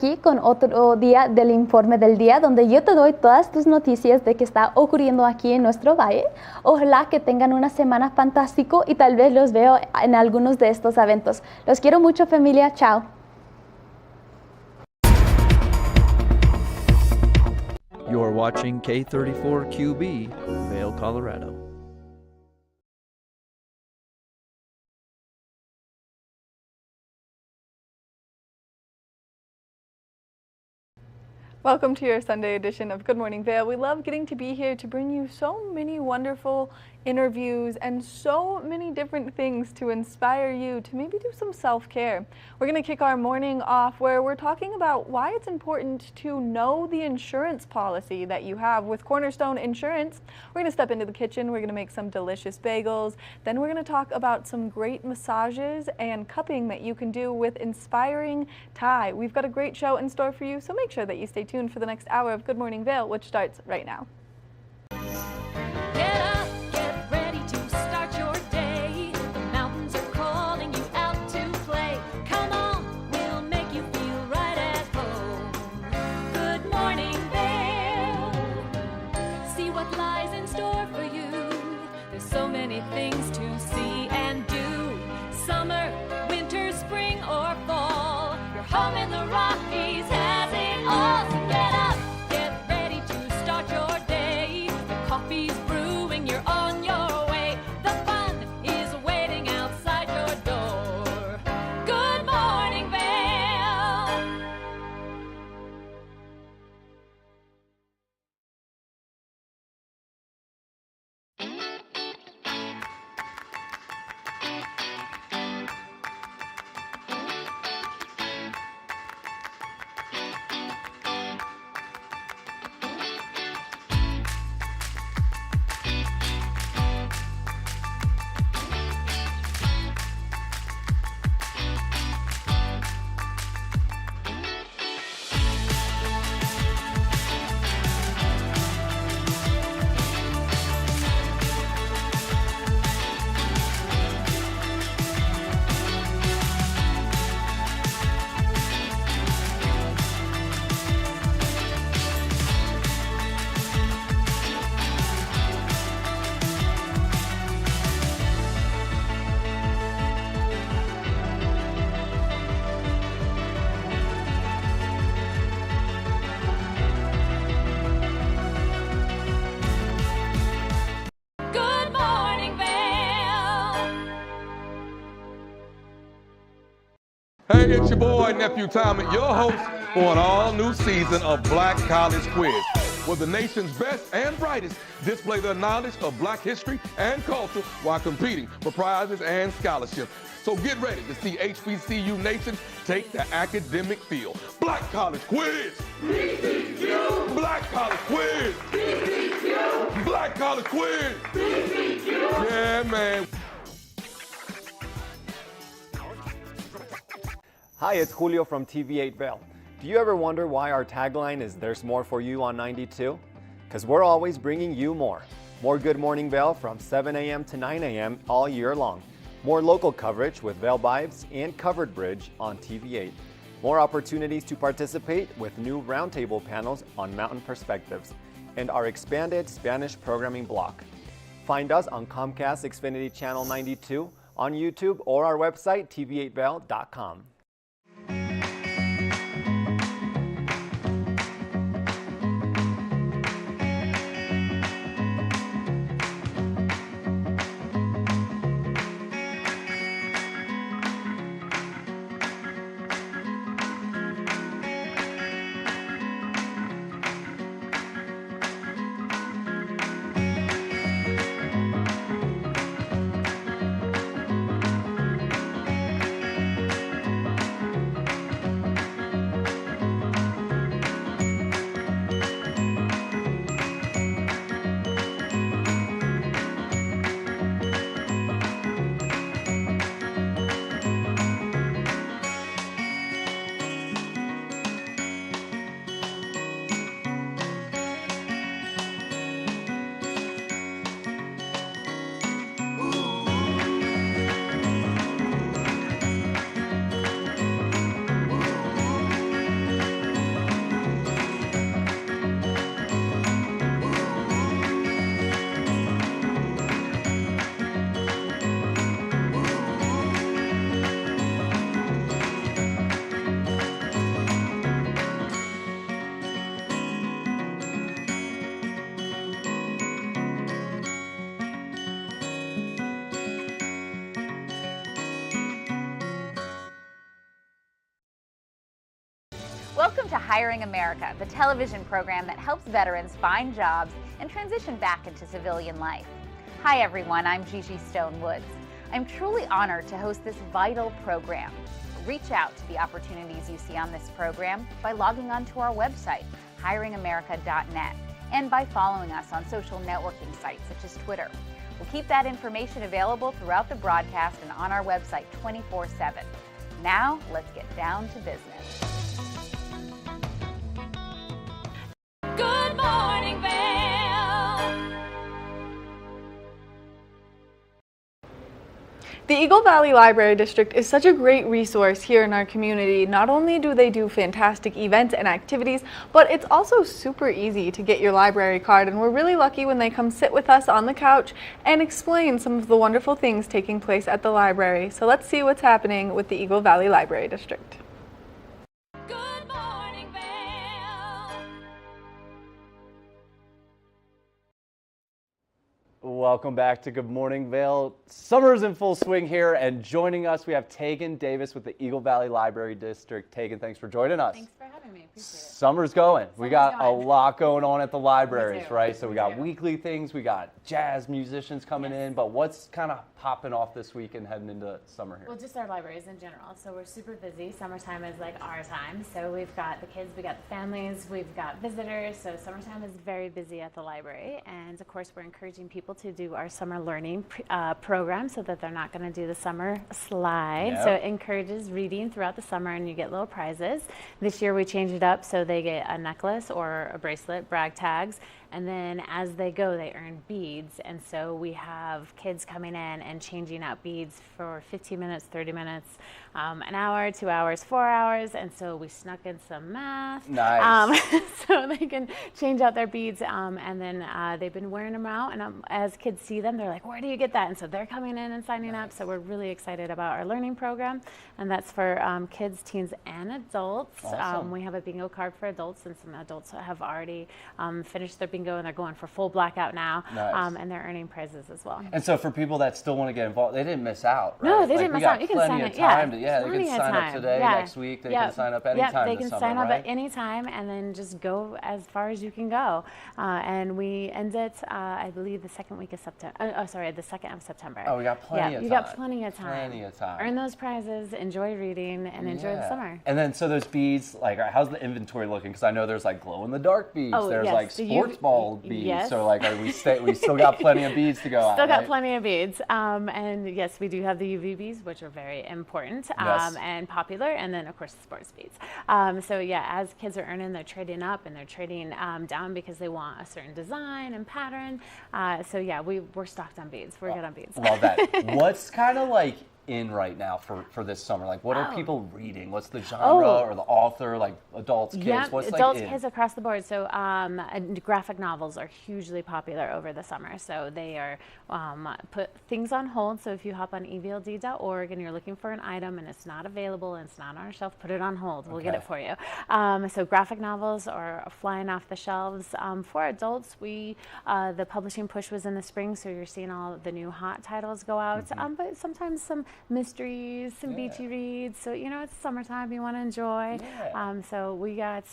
Aquí con otro día del informe del día, donde yo te doy todas tus noticias de qué está ocurriendo aquí en nuestro valle. Ojalá que tengan una semana fantástica y tal vez los veo en algunos de estos eventos. Los quiero mucho, familia. Chao. You're watching K34QB, Vail, Colorado. Welcome to your Sunday edition of Good Morning Vail. We love getting to be here to bring you so many wonderful interviews and so many different things to inspire you to maybe do some self-care. We're going to kick our morning off where we're talking about why it's important to know the insurance policy that you have with Cornerstone Insurance. We're going to step into the kitchen, we're going to make some delicious bagels, then we're going to talk about some great massages and cupping that you can do with Inspiring Thai. We've got a great show in store for you, so make sure that you stay tuned for the next hour of Good Morning Vail, which starts right now. Get up, get ready to start your day. The mountains are calling you out to play. Come on, we'll make you feel right at home. Good morning, Vail. See what lies in store for you. There's so many things to see and do. Summer, winter, spring, or fall. Your home in the Rockies has it all. So get up, get ready to start your day. The coffee's brewing, you're on your way. The fun is waiting outside your door. Good morning, Vail. Good morning, Vail. Hey, it's your boy, Nephew Tommy, your host for an all-new season of Black College Quiz, where the nation's best and brightest display their knowledge of Black history and culture while competing for prizes and scholarships. So get ready to see HBCU Nation take the academic field. Black College Quiz! BCQ! Black College Quiz! BCQ! Black College Quiz! BCQ! Yeah, man. Hi, it's Julio from TV8 Vail. Do you ever wonder why our tagline is "There's more for you" on 92? Because we're always bringing you more. More Good Morning Vail from 7 a.m. to 9 a.m. all year long. More local coverage with Vail Vibes and Covered Bridge on TV8. More opportunities to participate with new roundtable panels on Mountain Perspectives. And our expanded Spanish programming block. Find us on Comcast Xfinity Channel 92, on YouTube, or our website, tv8vail.com. Welcome to Hiring America, the television program that helps veterans find jobs and transition back into civilian life. Hi everyone, I'm Gigi Stone Woods. I'm truly honored to host this vital program. Reach out to the opportunities you see on this program by logging on to our website, hiringamerica.net, and by following us on social networking sites such as Twitter. We'll keep that information available throughout the broadcast and on our website 24/7. Now, let's get down to business. Good morning, Vail. The Eagle Valley Library District is such a great resource here in our community. Not only do they do fantastic events and activities, but it's also super easy to get your library card, and we're really lucky when they come sit with us on the couch and explain some of the wonderful things taking place at the library. So let's see what's happening with the Eagle Valley Library District. Good morning, Vail. Welcome back to Good Morning Vail. Summer's in full swing here, and joining us we have Tegan Davis with the Eagle Valley Library District. Tegan, thanks for joining us. Thanks for having me. Appreciate it. Summer's going. We got going. a lot going on at the libraries, do. right? So we got do. weekly things, we got jazz musicians coming in, but what's kind of popping off this week and heading into summer here? Well, just our libraries in general. So we're super busy. Summertime is like our time. So we've got the kids, we got the families, we've got visitors. So summertime is very busy at the library. And of course, we're encouraging people to do our summer learning program so that they're not going to do the summer slide. Yep. So it encourages reading throughout the summer, and you get little prizes. This year we changed it up so they get a necklace or a bracelet, brag tags. And then as they go, they earn beads. And so we have kids coming in and changing out beads for 15 minutes, 30 minutes, an hour, 2 hours, 4 hours. And so we snuck in some math. Nice. So they can change out their beads. And then they've been wearing them out. And as kids see them, they're like, where do you get that? And so they're coming in and signing up. So we're really excited about our learning program. And that's for kids, teens, and adults. Awesome. We have a bingo card for adults, and some adults have already finished their bingo, and they're going for full blackout now. Nice. And they're earning prizes as well. And so for people that still want to get involved, they didn't miss out, right? No, they didn't miss out. You can sign up. Plenty of time. They can sign up today, Yeah. next week. They can sign up anytime they this can summer, sign up right? at any time, and then just go as far as you can go. And we end it, I believe, the second week of September. The 2nd of September. Oh, we got plenty of time. You got plenty of time. Plenty of time. Earn those prizes, enjoy reading, and enjoy the summer. And then, so those beads, like, how's the inventory looking? Because I know there's like glow in the dark beads. Oh, there's yes. like So sports ball beads. yes. So like, we still got plenty of beads to go out. Still got right? plenty of beads. And yes, we do have the UV beads, which are very important Yes. and popular. And then, of course, the sports beads. So yeah, as kids are earning, they're trading up and they're trading down because they want a certain design and pattern. So yeah, we're stocked on beads. We're good on beads. Love that. What's kind of like in right now for this summer? Like, what are people reading? What's the genre or the author? Like adults, kids? Yeah, What's adults, like in? kids across the board. So graphic novels are hugely popular over the summer. So they are put things on hold. So if you hop on evld.org and you're looking for an item and it's not available and it's not on our shelf, put it on hold. We'll get it for you. So graphic novels are flying off the shelves. For adults, the publishing push was in the spring, so you're seeing all the new hot titles go out. But sometimes some mysteries, some beachy reads. So, it's summertime, you want to enjoy. So we got,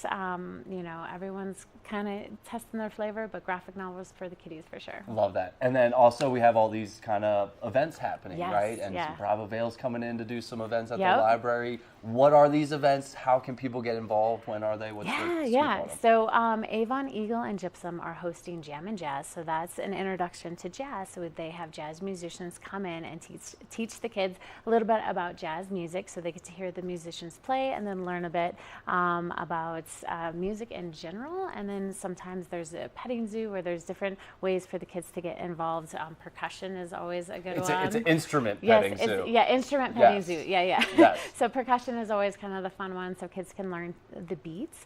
everyone's kind of testing their flavor, but graphic novels for the kiddies for sure. Love that. And then also we have all these kind of events happening, Yes, right? And yeah. Bravo Vail's coming in to do some events at Yep. the library. What are these events? How can people get involved? When are they? What's the scoop on them? So Avon, Eagle, and Gypsum are hosting Jam and Jazz. So that's an introduction to jazz. So they have jazz musicians come in and teach the kids a little bit about jazz music, so they get to hear the musicians play and then learn a bit about music in general. And then sometimes there's a petting zoo where there's different ways for the kids to get involved. Percussion is always a good one. It's an instrument petting zoo. Instrument petting Yes. zoo. Yeah. Yes. So percussion is always kind of the fun one, so kids can learn the beats.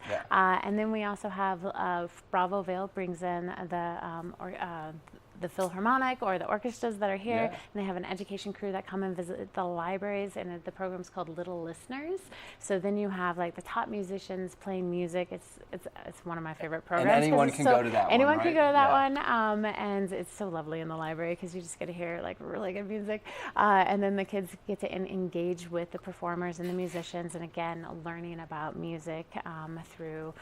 the Philharmonic or the orchestras that are here, Yeah. and they have an education crew that come and visit the libraries, and the program's called Little Listeners. So then you have like the top musicians playing music. It's one of my favorite programs. And 'cause anyone it's can go to that one, Anyone can right? go to that Yeah. one, and it's so lovely in the library because you just get to hear like really good music, and then the kids get to engage with the performers and the musicians, and again learning about music through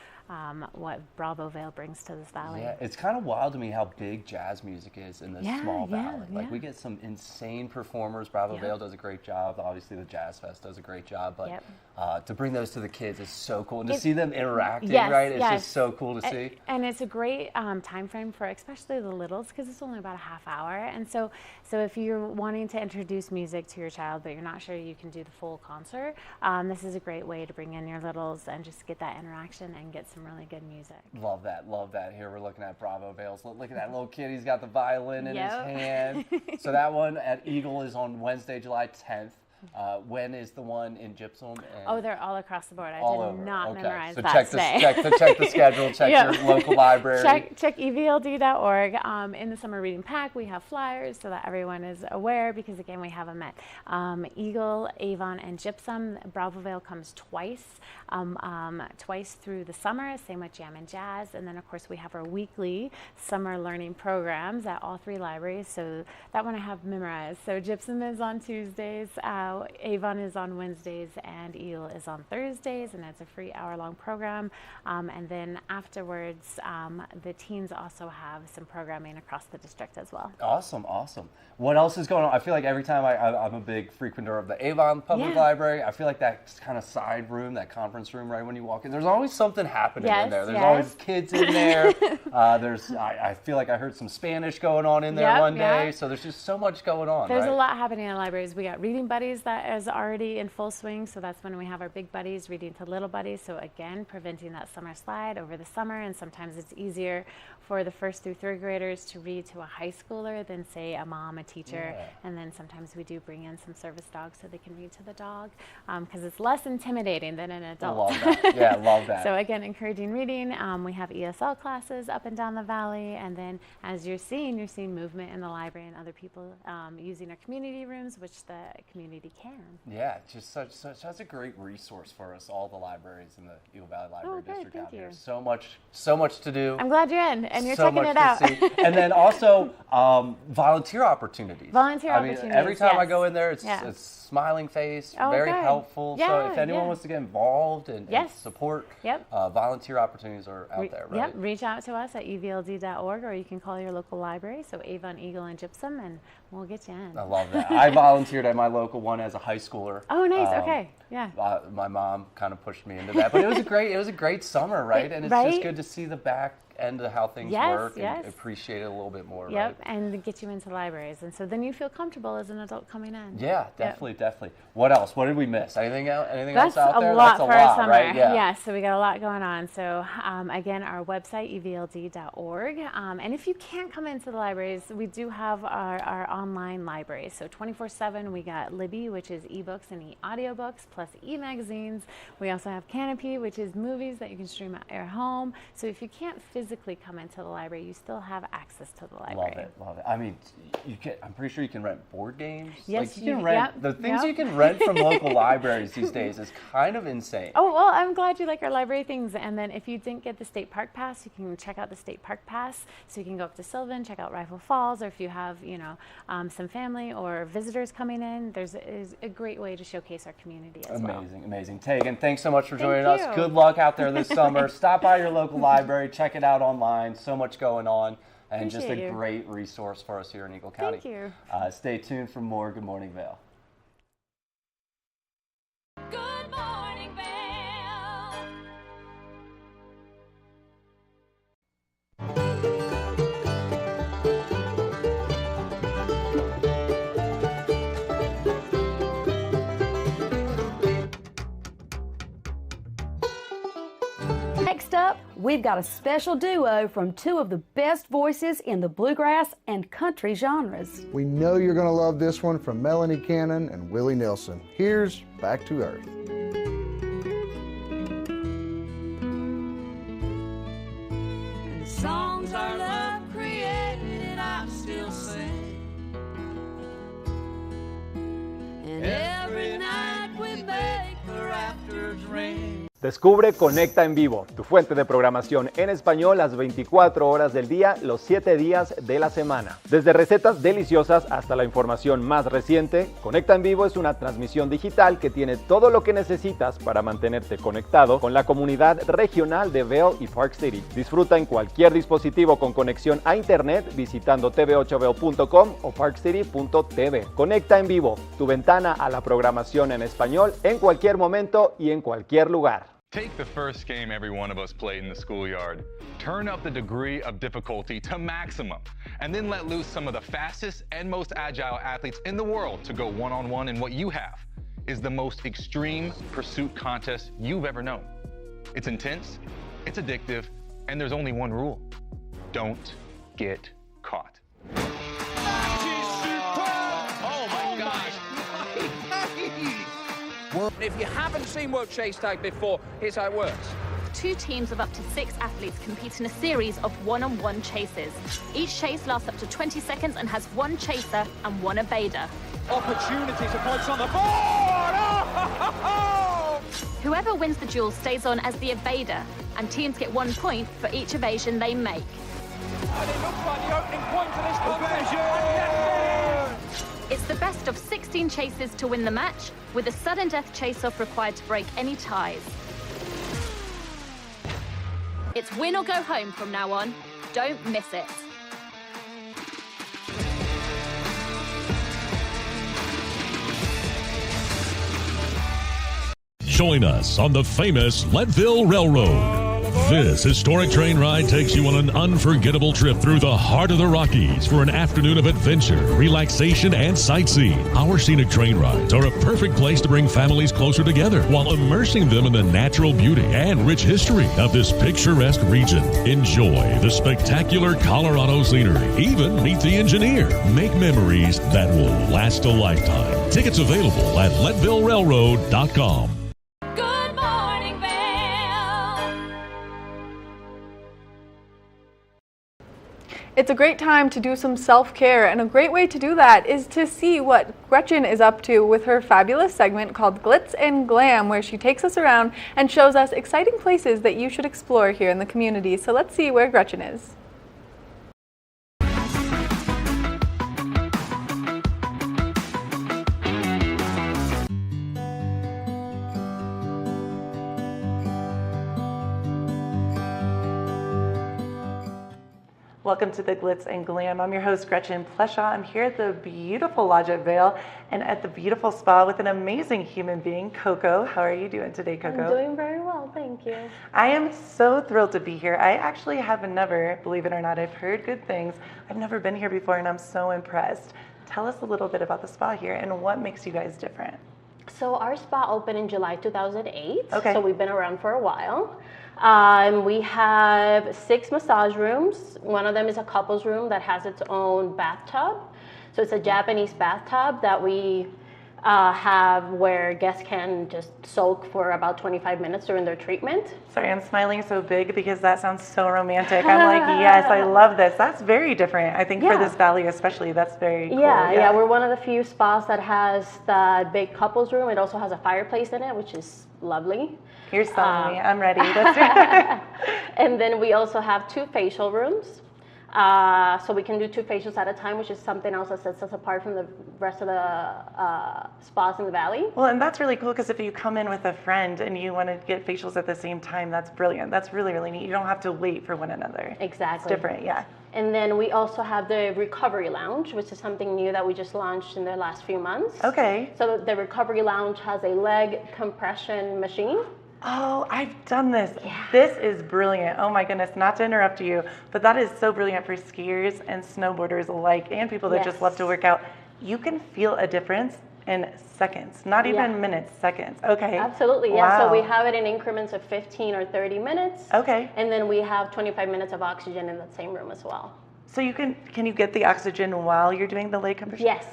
what Bravo Vail brings to this valley. Yeah, it's kind of wild to me how big jazz music is in this Yeah, small yeah, valley. Like yeah. we get some insane performers. Bravo Yep. Vail does a great job. Obviously, the Jazz Fest does a great job. But Yep. to bring those to the kids is so cool. And to It- see them interacting, Yes, right? It's yes. just so cool to see. And it's a great time frame for especially the littles because it's only about a half hour. And so if you're wanting to introduce music to your child but you're not sure you can do the full concert, this is a great way to bring in your littles and just get that interaction and get some really good music. Love that, love that. Here we're looking at Bravo Vail's. Look at that little kid. He's got the violin in Yep. his hand. So that one at Eagle is on Wednesday, July 10th. When is the one in Gypsum? And Oh, they're all across the board. I all did over. not Okay. memorize So that check today. check the schedule. Check Yep. your local library. Check evld.org. In the summer reading pack, we have flyers so that everyone is aware because, again, we have them at Eagle, Avon, and Gypsum. Bravo Vail comes twice through the summer, same with Jam and Jazz. And then, of course, we have our weekly summer learning programs at all three libraries. So that one I have memorized. So Gypsum is on Tuesdays, Avon is on Wednesdays, and Eagle is on Thursdays, and it's a free hour-long program. And then afterwards, the teens also have some programming across the district as well. Awesome, awesome. What else is going on? I feel like every time I'm a big frequenter of the Avon Public Yeah. Library, I feel like that kind of side room, that conference room, right when you walk in, there's always something happening in Yes, there. There's yes. always kids in there. I feel like I heard some Spanish going on in there Yep, one day. yep. So there's just so much going on. There's right? a lot happening in libraries. We got Reading Buddies that is already in full swing, so that's when we have our big buddies reading to little buddies. So again, preventing that summer slide over the summer, and sometimes it's easier for the first through third graders to read to a high schooler than say a mom, a teacher, Yeah. and then sometimes we do bring in some service dogs so they can read to the dog because it's less intimidating than an I adult. love that. Yeah, love that. So again, encouraging reading. We have ESL classes up and down the valley, and then as you're seeing movement in the library and other people using our community rooms, which the community can. Yeah, just such a great resource for us, all the libraries in the Eagle Valley Library good, District thank out here. you. So much to do. I'm glad you're in and you're so checking much it out. to see. And then also volunteer opportunities. Volunteer I mean, opportunities, every time I yes. go in there, it's Yeah. smiling face, Oh, very good. helpful. So Yeah, if anyone yeah. wants to get involved and Yes. support, Yep. volunteer opportunities are out there, right? Yep, reach out to us at evld.org or you can call your local library, so Avon, Eagle, and Gypsum, and we'll get you in. I love that. I volunteered at my local one as a high schooler. Oh, nice. Okay. Yeah. My mom kind of pushed me into that, but it was a great summer, right? And it's just Right? good to see the back end of how things Yes, work and yes. appreciate it a little bit more, Yep, right? and get you into libraries, and so then you feel comfortable as an adult coming in. Yeah, definitely. What else? What did we miss? Anything else? Anything That's else out there? a lot That's for our summer. right? Yeah, so we got a lot going on. So again, our website, evld.org. And if you can't come into the libraries, we do have our online library. So 24/7, we got Libby, which is ebooks and e-audiobooks, plus e-magazines. We also have Canopy, which is movies that you can stream at your home. So if you can't physically come into the library, you still have access to the library. Love it. I mean, I'm pretty sure you can rent board games. Yes, like you can you- rent yep, the things yep. you can rent from local libraries these days is kind of insane. Oh, well, I'm glad you like our library things. And then if you didn't get the state park pass, you can check out the state park pass. So you can go up to Sylvan, check out Rifle Falls, or if you have, some family or visitors coming in, is a great way to showcase our community as well. Amazing. Tegan, thanks so much for joining Thank us. you. Good luck out there this summer. Stop by your local library, check it out online. So much going on. And just a Appreciate you. great resource for us here in Eagle County. Thank you. Stay tuned for more Good Morning Vail. Good morning, Vail. Next up, we've got a special duo from two of the best voices in the bluegrass and country genres. We know you're going to love this one from Melanie Cannon and Willie Nelson. Here's Back to Earth. Songs our love created, I'm still Descubre Conecta en Vivo, tu fuente de programación en español las 24 horas del día, los 7 días de la semana. Desde recetas deliciosas hasta la información más reciente, Conecta en Vivo es una transmisión digital que tiene todo lo que necesitas para mantenerte conectado con la comunidad regional de Vail y Park City. Disfruta en cualquier dispositivo con conexión a internet visitando tv8vail.com o parkcity.tv. Conecta en Vivo, tu ventana a la programación en español en cualquier momento y en cualquier lugar. Take the first game every one of us played in the schoolyard. Turn up the degree of difficulty to maximum, and then let loose some of the fastest and most agile athletes in the world to go one-on-one in what you have is the most extreme pursuit contest you've ever known. It's intense, it's addictive, and there's only one rule. Don't get caught. Oh my gosh! If you haven't seen World Chase Tag before, here's how it works. 2 teams of up to 6 athletes compete in a series of one-on-one chases. Each chase lasts up to 20 seconds and has 1 chaser and 1 evader. Opportunity to points on the board! Oh! Whoever wins the duel stays on as the evader, and teams get 1 point for each evasion they make. And it looks like the opening point of this contest. It's the best of 16 chases to win the match, with a sudden death chase-off required to break any ties. It's win or go home from now on. Don't miss it. Join us on the famous Leadville Railroad. This historic train ride takes you on an unforgettable trip through the heart of the Rockies for an afternoon of adventure, relaxation, and sightseeing. Our scenic train rides are a perfect place to bring families closer together while immersing them in the natural beauty and rich history of this picturesque region. Enjoy the spectacular Colorado scenery. Even meet the engineer. Make memories that will last a lifetime. Tickets available at leadvillerailroad.com. It's a great time to do some self-care, and a great way to do that is to see what Gretchen is up to with her fabulous segment called Glitz and Glam, where she takes us around and shows us exciting places that you should explore here in the community. So let's see where Gretchen is. Welcome to the Glitz and Glam. I'm your host, Gretchen Pleshaw. I'm here at the beautiful Lodge at Vail and at the beautiful spa with an amazing human being, Coco. How are you doing today, Coco? I'm doing very well, thank you. I am so thrilled to be here. I actually have never, believe it or not, I've heard good things. I've never been here before and I'm so impressed. Tell us a little bit about the spa here and what makes you guys different. So our spa opened in July 2008, okay. So we've been around for a while. We have 6 massage rooms. One of them is a couples room that has its own bathtub. So it's a Japanese bathtub that we have where guests can just soak for about 25 minutes during their treatment. Sorry, I'm smiling so big because that sounds so romantic. I'm like, yes, I love this. That's very different. I think for this valley especially, that's very cool. Yeah, we're one of the few spas that has that big couples room. It also has a fireplace in it, which is lovely. You're selling me. I'm ready. Let's do it. And then we also have 2 facial rooms. So we can do 2 facials at a time, which is something else that sets us apart from the rest of the spas in the valley. Well, and that's really cool because if you come in with a friend and you want to get facials at the same time, that's brilliant. That's really, really neat. You don't have to wait for one another. Exactly. It's different, yeah. And then we also have the Recovery Lounge, which is something new that we just launched in the last few months. Okay. So the Recovery Lounge has a leg compression machine. Oh, I've done this. Yeah. This is brilliant. Oh my goodness, not to interrupt you, but that is so brilliant for skiers and snowboarders alike and people that just love to work out. You can feel a difference in seconds, not even minutes, seconds. Okay. Absolutely, yeah. So we have it in increments of 15 or 30 minutes. Okay. And then we have 25 minutes of oxygen in that same room as well. So you can you get the oxygen while you're doing the leg compression? Yes.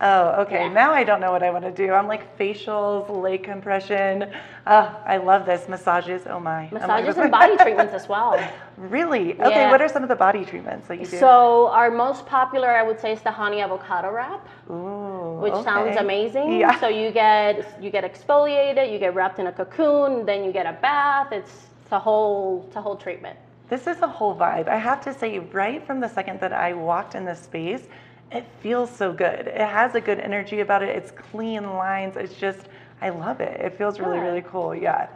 Oh, okay. Yeah. Now I don't know what I want to do. I'm like facials, leg compression. I love this. Massages. Oh my. Massages and body treatments as well. Really? Okay. What are some of the body treatments that you do? So our most popular, I would say, is the honey avocado wrap. Ooh. which sounds amazing. Yeah. So you get exfoliated, you get wrapped in a cocoon, then you get a bath. It's a whole treatment. This is a whole vibe. I have to say, right from the second that I walked in this space, it feels so good. It has a good energy about it. It's clean lines. It's just, I love it. It feels really, really cool. Yeah.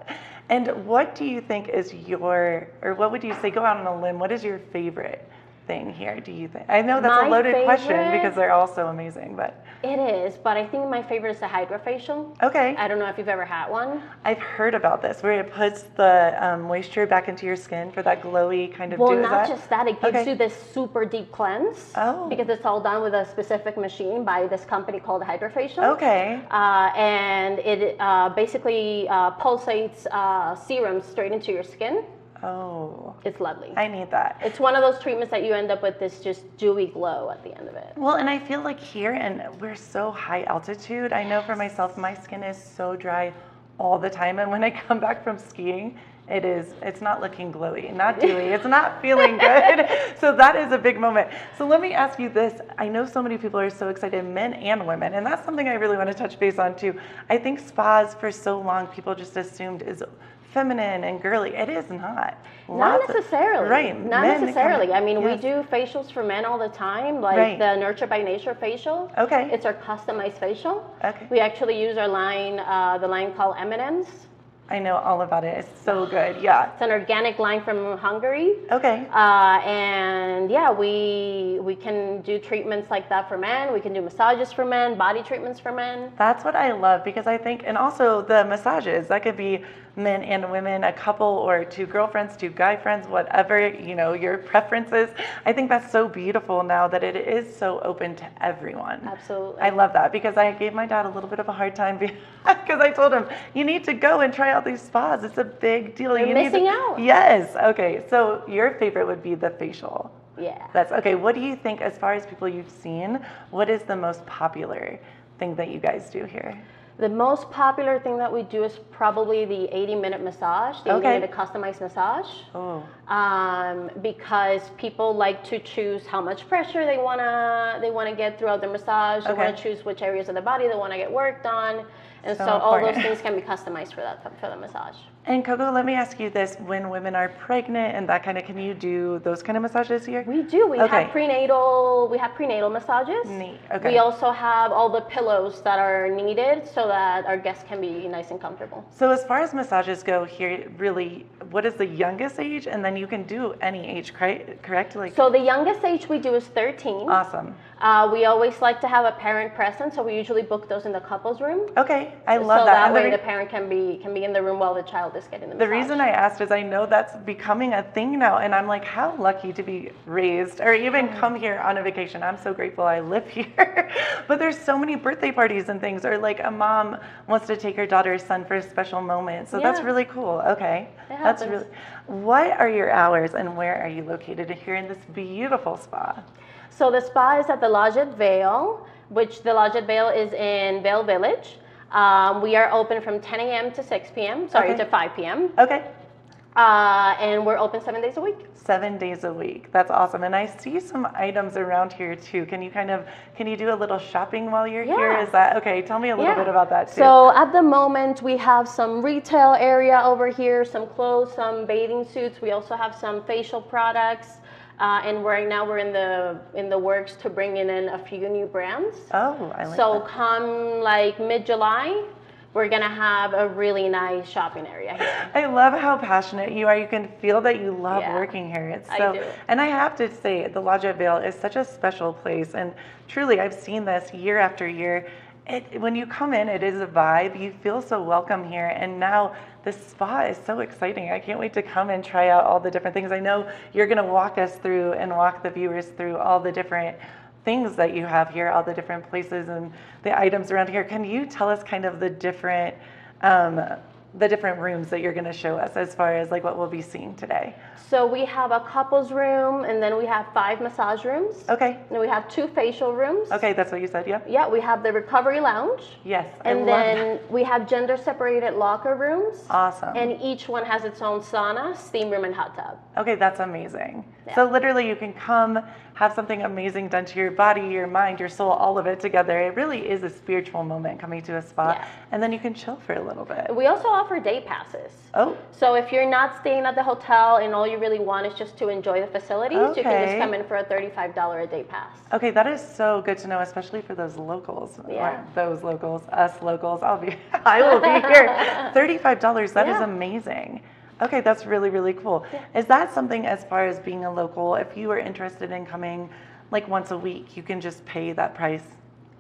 And what do you think is what would you say, go out on a limb, what is your favorite thing here, do you think? I know that's a loaded question because they're all so amazing, but. It is, but I think my favorite is the hydrofacial. Okay. I don't know if you've ever had one. I've heard about this, where it puts the moisture back into your skin for that glowy kind of Well, not just that, it gives you this super deep cleanse. Oh. Because it's all done with a specific machine by this company called Hydrofacial. Okay. And it basically pulsates serums straight into your skin. Oh. It's lovely. I need that. It's one of those treatments that you end up with this just dewy glow at the end of it. Well, and I feel like here, and we're so high altitude, I know for myself, my skin is so dry all the time. And when I come back from skiing, it's not looking glowy, not dewy, it's not feeling good. So that is a big moment. So let me ask you this. I know so many people are so excited, men and women, and that's something I really want to touch base on too. I think spas for so long, people just assumed is feminine and girly. It is not. Not necessarily. Right. Not necessarily. I mean, we do facials for men all the time, like the Nurture by Nature facial. Okay. It's our customized facial. Okay. We actually use our line, the line called Eminence. I know all about it. It's so good. Yeah. It's an organic line from Hungary. Okay. And yeah, we can do treatments like that for men. We can do massages for men, body treatments for men. That's what I love, because I think, and also the massages, that could be men and women, a couple or two girlfriends, two guy friends, whatever, your preferences. I think that's so beautiful now that it is so open to everyone. Absolutely. I love that, because I gave my dad a little bit of a hard time because I told him, you need to go and try out these spas. It's a big deal. You're missing out. Yes. Okay. So your favorite would be the facial. Yeah. That's okay. What do you think, as far as people you've seen, what is the most popular thing that you guys do here? The most popular thing that we do is probably the 80-minute massage, the 80-minute customized massage. Oh. Because people like to choose how much pressure they wanna get throughout their massage. They wanna choose which areas of the body they wanna get worked on, and so all those things can be customized for the massage. And Coco, let me ask you this: when women are pregnant and that kind of, can you do those kind of massages here? We do. We have prenatal massages. Neat. Okay. We also have all the pillows that are needed so that our guests can be nice and comfortable. So as far as massages go here, really, what is the youngest age? And then you can do any age, correct? So the youngest age we do is 13. Awesome. We always like to have a parent present, so we usually book those in the couples room. Okay, I love so that. So that way the parent can be in the room while the child is getting the massage. The reason I asked is I know that's becoming a thing now, and I'm like, how lucky to be raised or even come here on a vacation. I'm so grateful I live here. But there's so many birthday parties and things, or like a mom wants to take her daughter or son for a special moment. So that's really cool. Okay. That's really. What are your hours and where are you located here in this beautiful spa? So the spa is at the Lodge at Vail, which the Lodge at Vail is in Vail Village. We are open from 10 a.m. to 6 p.m. To 5 p.m. Okay. And we're open 7 days a week. 7 days a week. That's awesome. And I see some items around here too. Can you do a little shopping while you're here? Is that okay? Tell me a little bit about that too. So at the moment we have some retail area over here, some clothes, some bathing suits. We also have some facial products. And right now we're in the works to bring in a few new brands. Oh, I like so that. Come like mid-July, we're gonna have a really nice shopping area here. I love how passionate you are. You can feel that you love working here. It's so, I do. And I have to say, the Lodge at Vail is such a special place. And truly, I've seen this year after year. When you come in, it is a vibe. You feel so welcome here. And now this spa is so exciting. I can't wait to come and try out all the different things. I know you're going to walk us through and walk the viewers through all the different things that you have here, all the different places and the items around here. Can you tell us kind of the different the different rooms that you're going to show us as far as like what we'll be seeing today? So we have a couples room, and then we have 5 massage rooms. Okay. And we have 2 facial rooms. Okay, that's what you said, yep. Yeah, we have the recovery lounge. Yes, And I love then we have gender separated locker rooms. Awesome. And each one has its own sauna, steam room, and hot tub. Okay, that's amazing. Yeah. So literally you can come, have something amazing done to your body, your mind, your soul, all of it together. It really is a spiritual moment coming to a spa. Yeah. And then you can chill for a little bit. We also offer day passes. Oh. So if you're not staying at the hotel and all you really want is just to enjoy the facilities, you can Okay. just come in for a $35 a day pass. Okay, that is so good to know, especially for those locals. Yeah. Or those locals, us locals. I will be here. $35, that is Yeah. amazing. Okay, that's really, really cool. Is that something as far as being a local, if you were interested in coming like once a week, you can just pay that price?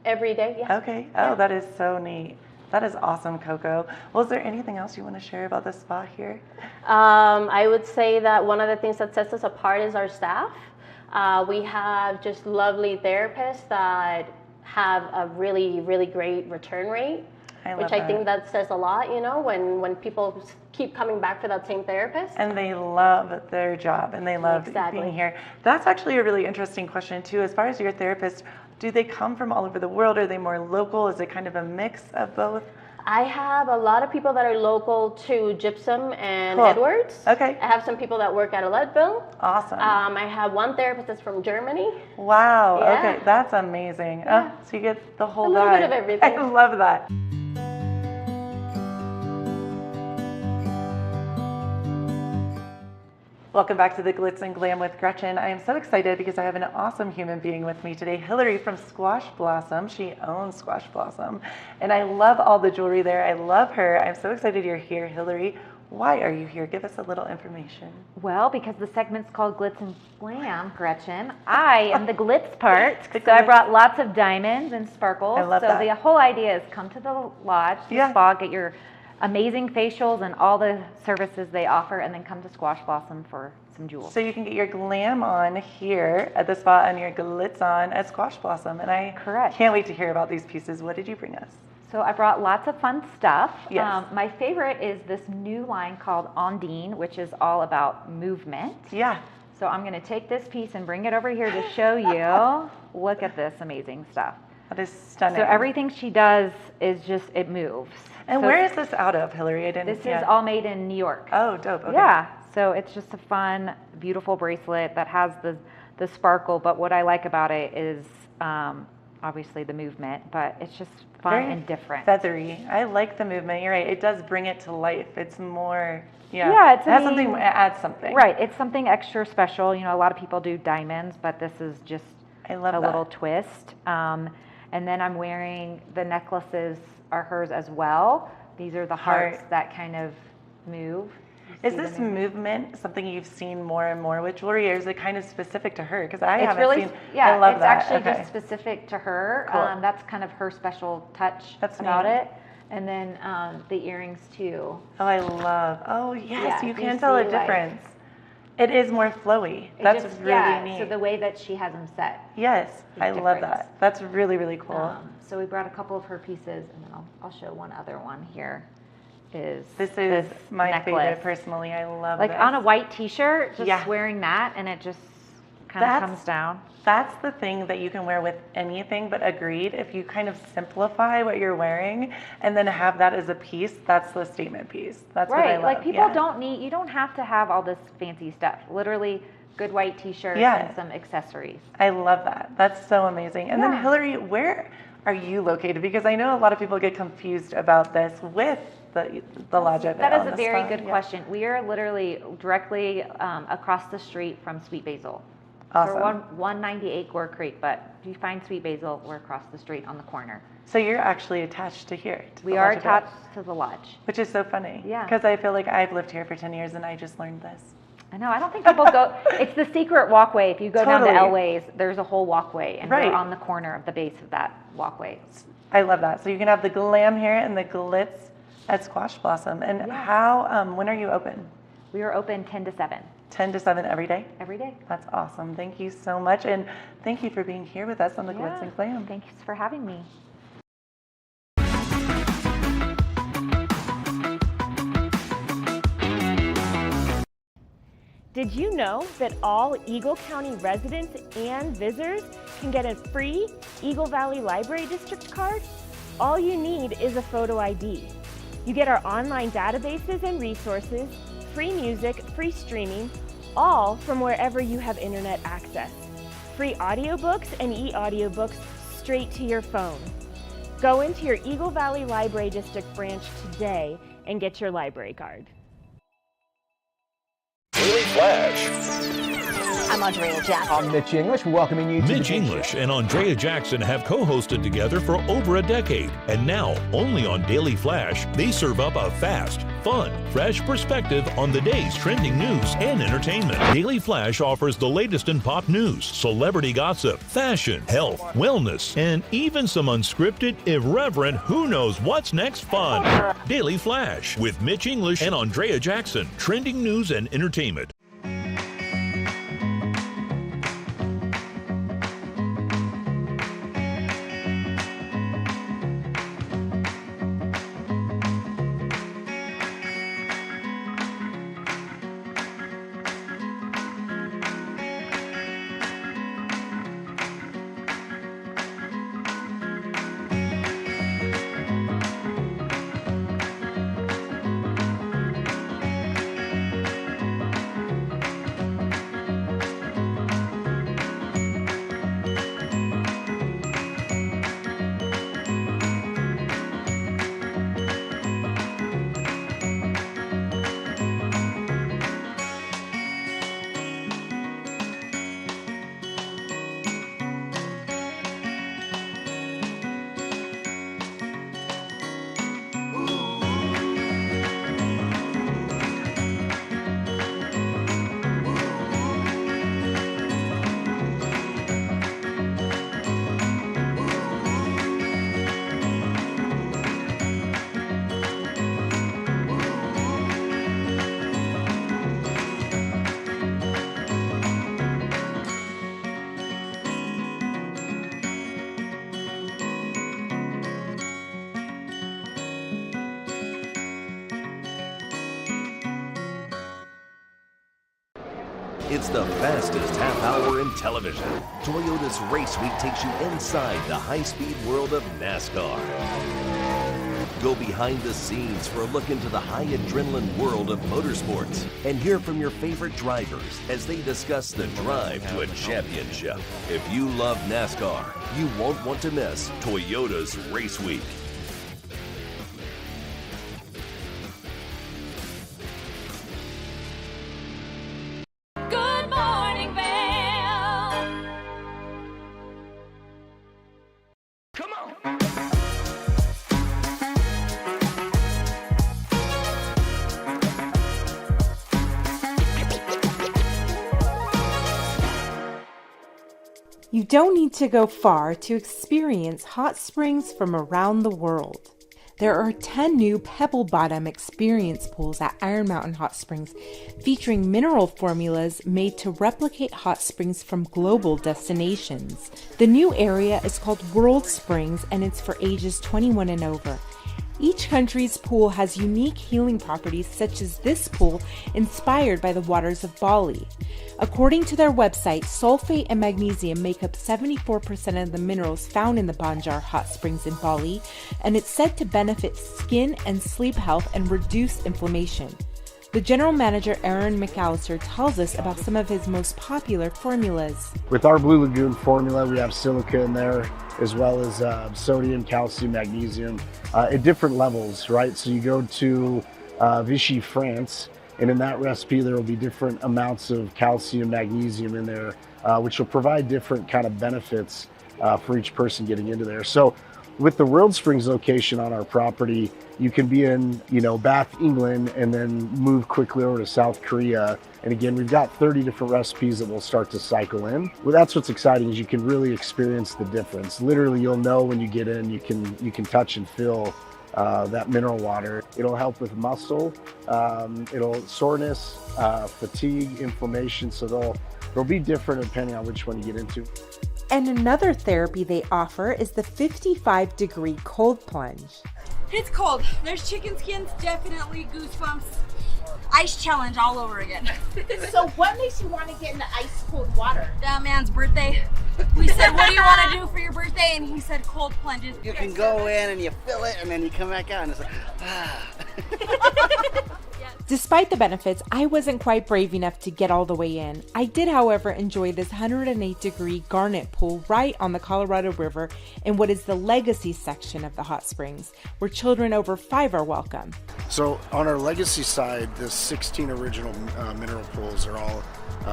Every day, yeah. Okay. Oh, that is so neat. That is awesome, Coco. Well, is there anything else you want to share about the spa here? I would say that one of the things that sets us apart is our staff. We have just lovely therapists that have a really, really great return rate, which I think that says a lot, you know, when people keep coming back for that same therapist. And they love their job and they love being here. That's actually a really interesting question too. As far as your therapist, do they come from all over the world? Are they more local? Is it kind of a mix of both? I have a lot of people that are local to Gypsum and Cool. Edwards. Okay. I have some people that work out of Leadville. Awesome. I have one therapist that's from Germany. Wow. Yeah. Okay. That's amazing. Yeah. Oh, so you get the whole A little vibe. bit of everything. I love that. Welcome back to the Glitz and Glam with Gretchen. I am so excited because I have an awesome human being with me today, Hillary from Squash Blossom. She owns Squash Blossom, and I love all the jewelry there. I love her. I'm so excited you're here, Hillary. Why are you here? Give us a little information. Well, because the segment's called Glitz and Glam, Gretchen. I am the glitz part, so I brought lots of diamonds and sparkles. I love so that. the whole idea is come to the lodge, the spa, get your amazing facials and all the services they offer, and then come to Squash Blossom for some jewels. So you can get your glam on here at the spa and your glitz on at Squash Blossom. And I can't wait to hear about these pieces. What did you bring us? So I brought lots of fun stuff. Yes. My favorite is this new line called Ondine, which is all about movement. Yeah. So I'm going to take this piece and bring it over here to show you. Look at this amazing stuff. That is stunning. So everything she does is just, it moves. And So where is this out of, Hillary? I didn't. This is all made in New York. Oh, dope. Okay. Yeah. So it's just a fun, beautiful bracelet that has the sparkle. But what I like about it is obviously the movement, but it's just fun Very and different. feathery. I like the movement. You're right. It does bring it to life. It's more, Yeah, it has something, it adds something. Right. It's something extra special. You know, a lot of people do diamonds, but this is just I love a that. little twist. And then I'm wearing the necklaces are hers as well. These are the hearts that kind of move. You Is see the this movement something you've seen more and more with jewelry, or is it kind of specific to her? Because I It's haven't really, seen. yeah, I love it's that. actually Okay. just specific to her. Cool. That's kind of her special touch That's about neat. it. And then the earrings too. Oh, I love. Oh, yes, Yeah, you you can tell a see, like- difference. It is more flowy. It That's just- really yeah, neat. So the way that she has them set. Yes, is I love different. that. That's really, really cool. So we brought a couple of her pieces, and then I'll show one other one here. Is This is my necklace. favorite personally. I love Like this. on a white T-shirt, just Yeah. wearing that, and it just kind of That's- comes down. That's the thing that you can wear with anything, but agreed, if you kind of simplify what you're wearing and then have that as a piece, that's the statement piece. That's what I Right, love. like people yeah. don't need, you don't have to have all this fancy stuff. Literally, good white T-shirt Yeah. and some accessories. I love that. That's so amazing. And then Yeah. Hillary, where are you located? Because I know a lot of people get confused about this with the lodge at That Vail is a and the very spa. good Yeah. question. We are literally directly across the street from Sweet Basil. Awesome. We're 198 Gore Creek, but if you find Sweet Basil, we're across the street on the corner. So you're actually attached to here. to We the are Lodge at Vail. attached to the lodge. Which is so funny. Yeah. Because I feel like I've lived here for 10 years and I just learned this. I know, I don't think people go, it's the secret walkway. If you go down to Totally. Elway's, there's a whole walkway, and Right. we're on the corner of the base of that walkway. I love that. So you can have the glam here and the glitz at Squash Blossom. And when are you open? We are open 10 to 7. 10 to 7 every day? Every day. That's awesome. Thank you so much. And thank you for being here with us on the Glitz and Glam. Thanks for having me. Did you know that all Eagle County residents and visitors can get a free Eagle Valley Library District card? All you need is a photo ID. You get our online databases and resources, free music, free streaming, all from wherever you have internet access. Free audiobooks and e-audiobooks straight to your phone. Go into your Eagle Valley Library District branch today and get your library card. Daily Flash. I'm Andrea Jackson. I'm Mitch English, welcoming you to Mitch English and Andrea Jackson have co-hosted together for over a decade. And now, only on Daily Flash, they serve up a fast, fun, fresh perspective on the day's trending news and entertainment. Daily Flash offers the latest in pop news, celebrity gossip, fashion, health, wellness, and even some unscripted, irreverent, who knows what's next fun. Daily Flash with Mitch English and Andrea Jackson. Trending news and entertainment. It's the fastest half hour in television. Toyota's Race Week takes you inside the high-speed world of NASCAR. Go behind the scenes for a look into the high adrenaline world of motorsports and hear from your favorite drivers as they discuss the drive to a championship. If you love NASCAR, you won't want to miss Toyota's Race Week. Good morning, Vail. Come on. You don't need to go far to experience hot springs from around the world. There are 10 new pebble bottom experience pools at Iron Mountain Hot Springs, featuring mineral formulas made to replicate hot springs from global destinations. The new area is called World Springs, and it's for ages 21 and over. Each country's pool has unique healing properties, such as this pool inspired by the waters of Bali. According to their website, sulfate and magnesium make up 74% of the minerals found in the Banjar hot springs in Bali, and it's said to benefit skin and sleep health and reduce inflammation. The general manager, Aaron McAllister, tells us about some of his most popular formulas. With our Blue Lagoon formula, we have silica in there, as well as sodium, calcium, magnesium, at different levels, right? So you go to Vichy, France, and in that recipe, there will be different amounts of calcium, magnesium in there, which will provide different kind of benefits for each person getting into there. So with the World Springs location on our property, you can be in, Bath, England, and then move quickly over to South Korea. And again, we've got 30 different recipes that will start to cycle in. Well, that's what's exciting, is you can really experience the difference. Literally, you'll know when you get in, you can touch and feel that mineral water. It'll help with muscle, it'll soreness, fatigue, inflammation. So they'll be different depending on which one you get into. And another therapy they offer is the 55-degree cold plunge. It's cold. There's chicken skins, definitely goosebumps. Ice challenge all over again. So what makes you want to get into ice cold water? That man's birthday. We said, what do you want to do for your birthday? And he said cold plunges. You can go in and you feel it and then you come back out and it's like, ah. Despite the benefits, I wasn't quite brave enough to get all the way in. I did, however, enjoy this 108-degree garnet pool right on the Colorado River in what is the legacy section of the hot springs, where children over 5 are welcome. So on our legacy side, the 16 original mineral pools are all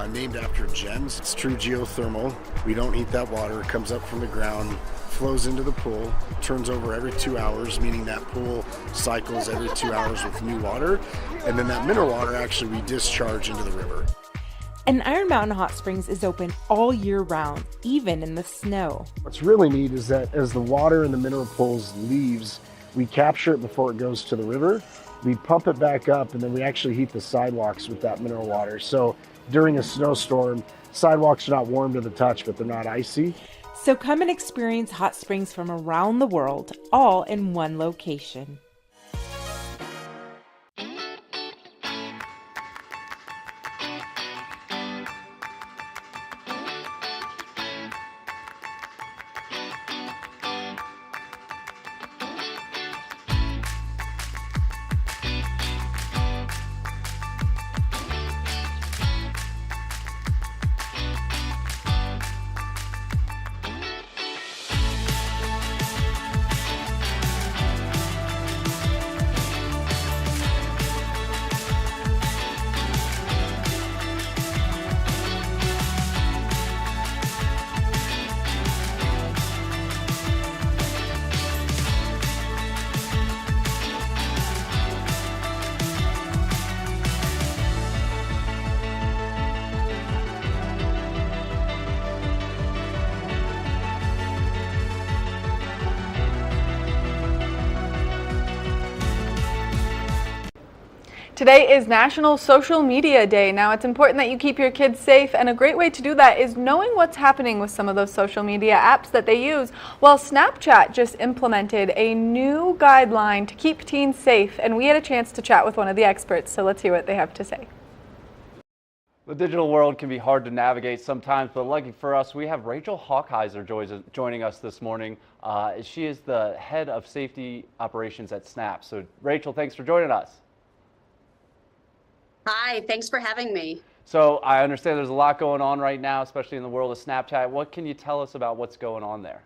named after gems. It's true geothermal. We don't heat that water. It comes up from the ground, flows into the pool, turns over every 2 hours, meaning that pool cycles every 2 hours with new water. And then that mineral water actually we discharge into the river. And Iron Mountain Hot Springs is open all year round, even in the snow. What's really neat is that as the water in the mineral pools leaves, we capture it before it goes to the river. We pump it back up, and then we actually heat the sidewalks with that mineral water. So during a snowstorm, sidewalks are not warm to the touch, but they're not icy. So come and experience hot springs from around the world, all in one location. Today is National Social Media Day. Now, it's important that you keep your kids safe, and a great way to do that is knowing what's happening with some of those social media apps that they use. Well, Snapchat just implemented a new guideline to keep teens safe, and we had a chance to chat with one of the experts, so let's hear what they have to say. The digital world can be hard to navigate sometimes, but lucky for us, we have Rachel Hawkheiser joining us this morning. She is the head of safety operations at Snap. So, Rachel, thanks for joining us. Hi, thanks for having me. So I understand there's a lot going on right now, especially in the world of Snapchat. What can you tell us about what's going on there?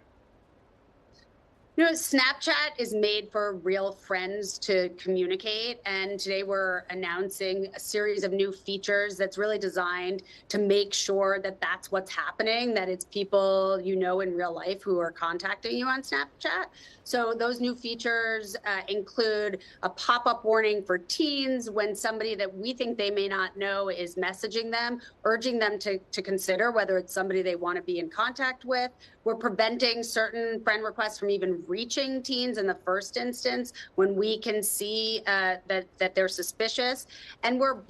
You know, Snapchat is made for real friends to communicate, and today we're announcing a series of new features that's really designed to make sure that that's what's happening, that it's people you know in real life who are contacting you on Snapchat. So those new features include a pop-up warning for teens when somebody that we think they may not know is messaging them, urging them to consider whether it's somebody they want to be in contact with. We're preventing certain friend requests from even reaching teens in the first instance when we can see that they're suspicious. And we're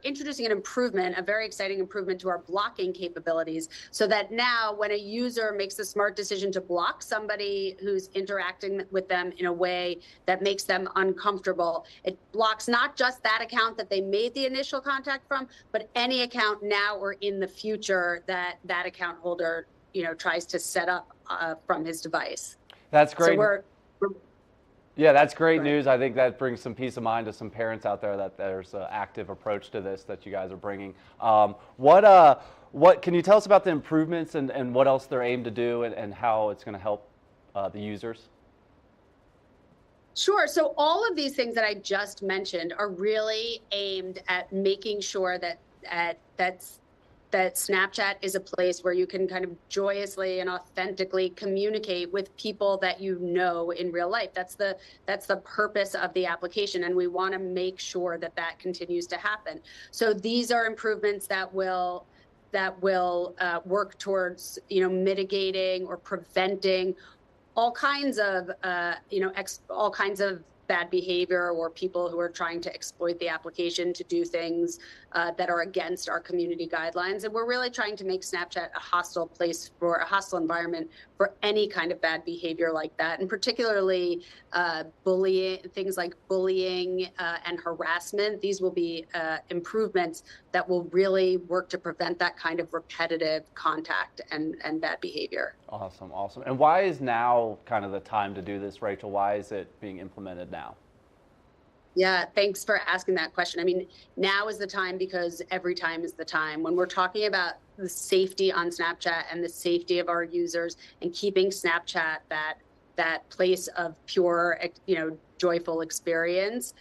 introducing an improvement, a very exciting improvement to our blocking capabilities, so that now when a user makes the smart decision to block somebody who's interacting with them in a way that makes them uncomfortable, it blocks not just that account that they made the initial contact from, but any account now or in the future that that account holder tries to set up from his device. That's great. So yeah, that's great news. I think that brings some peace of mind to some parents out there that there's an active approach to this that you guys are bringing. What can you tell us about the improvements and what else they're aimed to do and how it's going to help the users? Sure. So all of these things that I just mentioned are really aimed at making sure that Snapchat is a place where you can kind of joyously and authentically communicate with people that you know in real life. That's the purpose of the application, and we want to make sure that that continues to happen. So these are improvements that will work towards mitigating or preventing all kinds of bad behavior or people who are trying to exploit the application to do things that are against our community guidelines. And we're really trying to make Snapchat a hostile place for a hostile environment for any kind of bad behavior like that, and particularly bullying, things like bullying and harassment. These will be improvements that will really work to prevent that kind of repetitive contact and bad behavior. Awesome, awesome. And why is now kind of the time to do this, Rachel? Why is it being implemented now? Yeah, thanks for asking that question. I mean, now is the time because every time is the time. When we're talking about the safety on Snapchat and the safety of our users and keeping Snapchat that place of pure, joyful experience,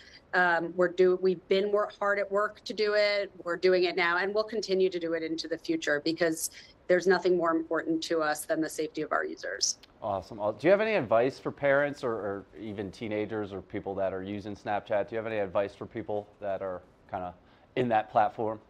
we've been hard at work to do it. We're doing it now, and we'll continue to do it into the future because there's nothing more important to us than the safety of our users. Awesome. Do you have any advice for parents or even teenagers or people that are using Snapchat? Do you have any advice for people that are kind of in that platform?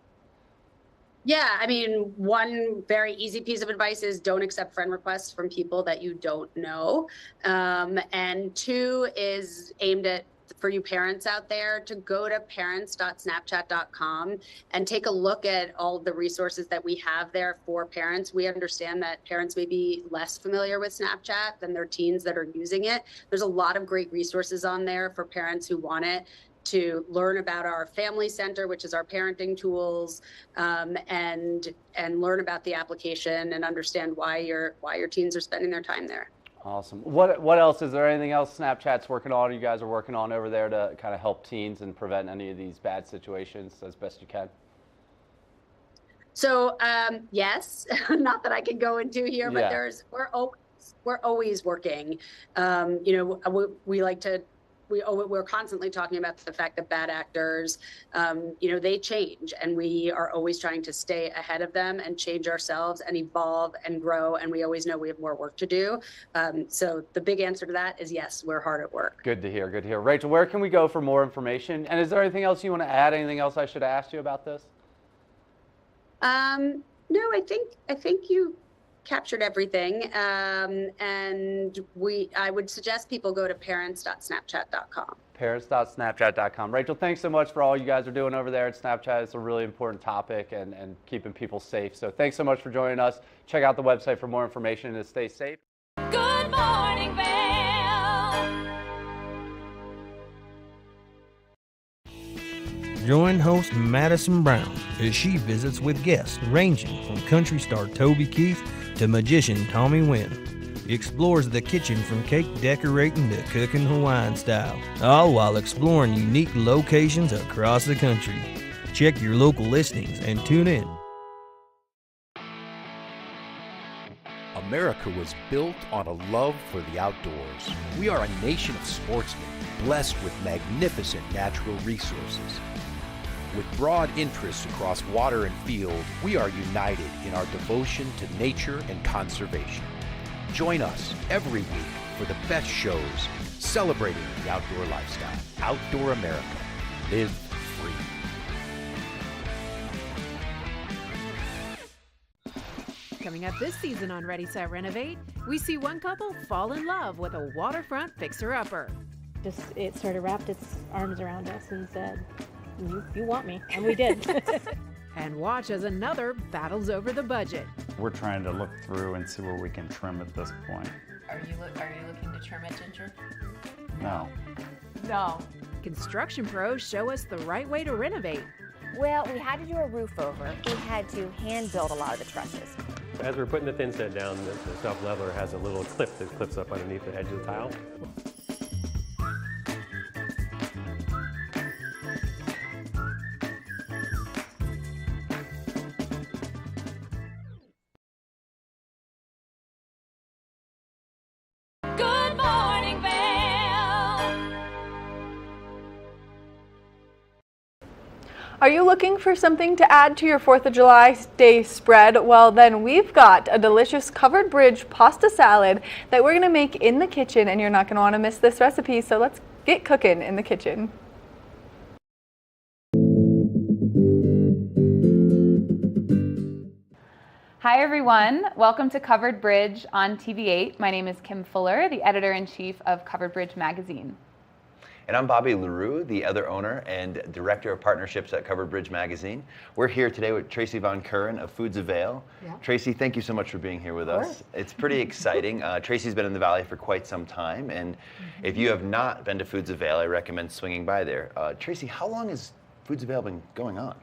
Yeah, I mean, one very easy piece of advice is don't accept friend requests from people that you don't know. And two is aimed at for you parents out there to go to parents.snapchat.com and take a look at all of the resources that we have there for parents. We understand that parents may be less familiar with Snapchat than their teens that are using it. There's a lot of great resources on there for parents who want it, to learn about our family center, which is our parenting tools, and learn about the application and understand why your teens are spending their time there. Awesome. What else? Is there anything else Snapchat's working on, or you guys are working on over there to kind of help teens and prevent any of these bad situations as best you can? So yes, not that I can go into here, but we're always working. We're constantly talking about the fact that bad actors, they change, and we are always trying to stay ahead of them and change ourselves and evolve and grow. And we always know we have more work to do. So the big answer to that is yes, we're hard at work. Good to hear. Good to hear. Rachel, where can we go for more information? And is there anything else you want to add? Anything else I should ask you about this? No, I think you captured everything. And I would suggest people go to parents.snapchat.com. Parents.snapchat.com. Rachel, thanks so much for all you guys are doing over there at Snapchat. It's a really important topic and keeping people safe. So thanks so much for joining us. Check out the website for more information and stay safe. Good morning, Vail. Join host Madison Brown as she visits with guests ranging from country star Toby Keith to magician Tommy Wynn. Explores the kitchen from cake decorating to cooking Hawaiian style, all while exploring unique locations across the country. Check your local listings and tune in. America was built on a love for the outdoors. We are a nation of sportsmen, blessed with magnificent natural resources. With broad interests across water and field, we are united in our devotion to nature and conservation. Join us every week for the best shows celebrating the outdoor lifestyle. Outdoor America. Live free. Coming up this season on Ready, Set, Renovate, we see one couple fall in love with a waterfront fixer-upper. It sort of wrapped its arms around us and said, you want me, and we did. And watch as another battles over the budget. We're trying to look through and see where we can trim at this point. Are you looking to trim it, Ginger? No. No. Construction pros show us the right way to renovate. Well, we had to do a roof over. We had to hand build a lot of the trusses. As we're putting the thin set down, the self-leveler has a little clip that clips up underneath the edge of the tile. Good morning, Vail. Are you looking for something to add to your 4th of July Day spread? Well, then we've got a delicious covered bridge pasta salad that we're going to make in the kitchen, and you're not going to want to miss this recipe, so let's get cooking in the kitchen. Hi everyone, welcome to Covered Bridge on TV8. My name is Kim Fuller, the editor-in-chief of Covered Bridge magazine. And I'm Bobby LaRue, the other owner and Director of Partnerships at Covered Bridge Magazine. We're here today with Tracy Von Curran of Foods of Vail. Yeah. Tracy, thank you so much for being here with us. It's pretty exciting. Tracy's been in the Valley for quite some time, and if you have not been to Foods of Vail, I recommend swinging by there. Tracy, how long has Foods of Vail been going on?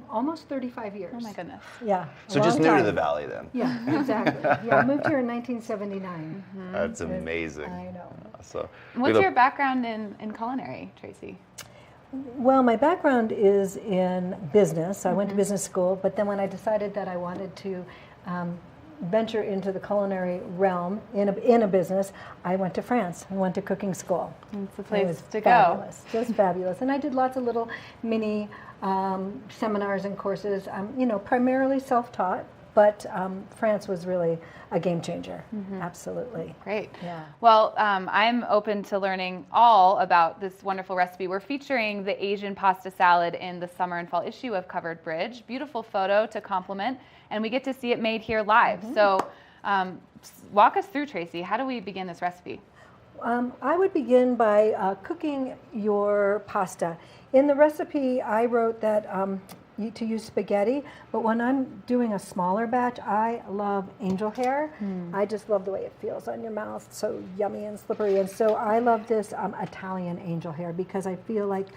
Almost 35 years. Oh my goodness. Yeah. So just new to the Valley then. Yeah, exactly. Yeah, I moved here in 1979. That's amazing. I know. So, What's your background in culinary, Tracy? Well, my background is in business. I went to business school, but then when I decided that I wanted to venture into the culinary realm in a business, I went to France. I went to cooking school. It's the place to fabulous, go. Just fabulous. And I did lots of little mini seminars and courses, primarily self-taught, but France was really a game changer. Absolutely. Great. Yeah. Well, I'm open to learning all about this wonderful recipe. We're featuring the Asian pasta salad in the summer and fall issue of Covered Bridge. Beautiful photo to complement, and we get to see it made here live. So walk us through, Tracy. How do we begin this recipe? I would begin by cooking your pasta. In the recipe, I wrote that to use spaghetti, but when I'm doing a smaller batch, I love angel hair. I just love the way it feels on your mouth, so yummy and slippery. And so I love this Italian angel hair because I feel like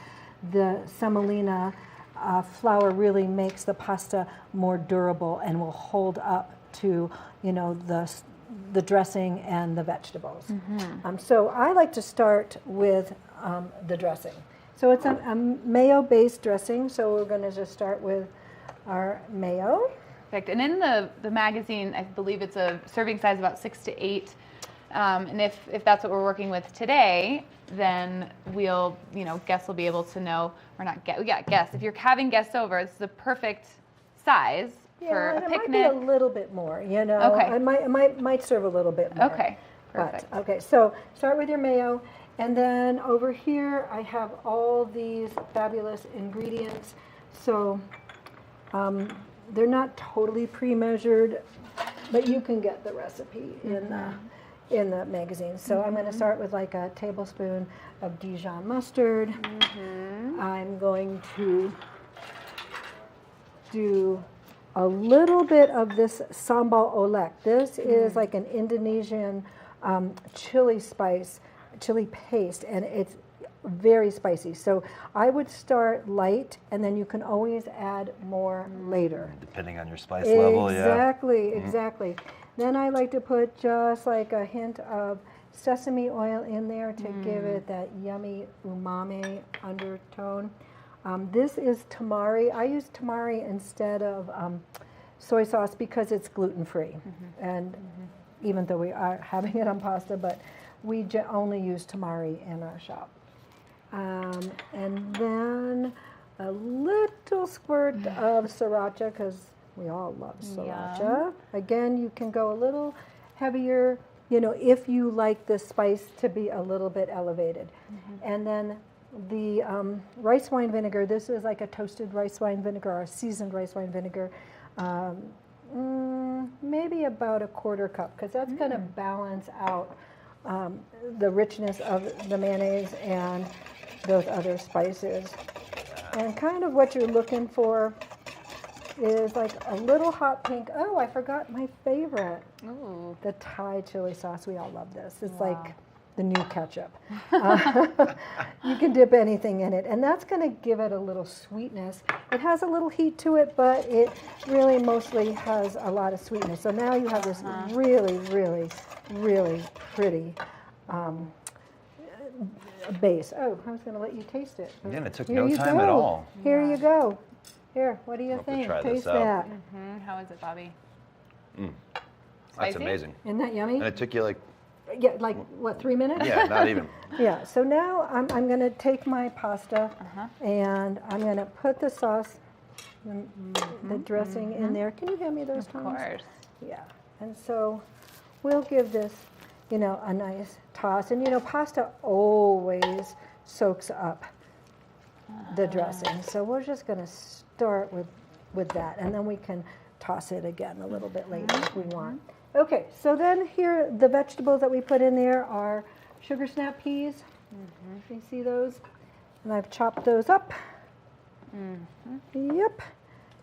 the semolina flour really makes the pasta more durable and will hold up to, the dressing and the vegetables. So I like to start with the dressing. So it's a mayo-based dressing, so we're going to just start with our mayo. Perfect. And in the magazine, I believe it's a serving size about 6 to 8. And if that's what we're working with today, then we'll, guests will be able to know, or not guests, we got guests. If you're having guests over, this is the perfect size for a picnic. It might be a little bit more, Okay. I might serve a little bit more. Okay, perfect. But, okay, so start with your mayo. And then over here, I have all these fabulous ingredients. So they're not totally pre-measured, but you can get the recipe in the magazine. So I'm going to start with like a tablespoon of Dijon mustard. I'm going to do a little bit of this sambal olek. This is like an Indonesian chili paste, and it's very spicy. So I would start light, and then you can always add more later. Depending on your spice level, Exactly. Then I like to put just like a hint of sesame oil in there to give it that yummy umami undertone. This is tamari. I use tamari instead of soy sauce because it's gluten-free. And even though we are having it on pasta, but we only use tamari in our shop. And then a little squirt of sriracha, because we all love sriracha. Yum. Again, you can go a little heavier, if you like the spice to be a little bit elevated. And then the rice wine vinegar, this is like a toasted rice wine vinegar or seasoned rice wine vinegar. Maybe about a quarter cup, because that's going to balance out the richness of the mayonnaise and those other spices. And kind of what you're looking for is like a little hot pink. Oh, I forgot my favorite. Ooh. The Thai chili sauce. We all love this. It's like the new ketchup. You can dip anything in it, and that's going to give it a little sweetness. It has a little heat to it, but it really mostly has a lot of sweetness. So now you have this really, really, really pretty base. Oh, I was going to let you taste it. Yeah, it took no time at all. Here you go. Here, what do you think? Try Taste this out. that. How is it, Bobby? That's amazing. Isn't that yummy? And it took you like 3 minutes? Yeah, not even. Yeah, so now I'm going to take my pasta and I'm going to put the sauce, the dressing in there. Can you hand me those tongs? Of course. Yeah, and so we'll give this, a nice toss. And, pasta always soaks up the dressing. So we're just going to start with that, and then we can toss it again a little bit later if we want. Okay, so then here, the vegetables that we put in there are sugar snap peas. You see those? And I've chopped those up. Yep.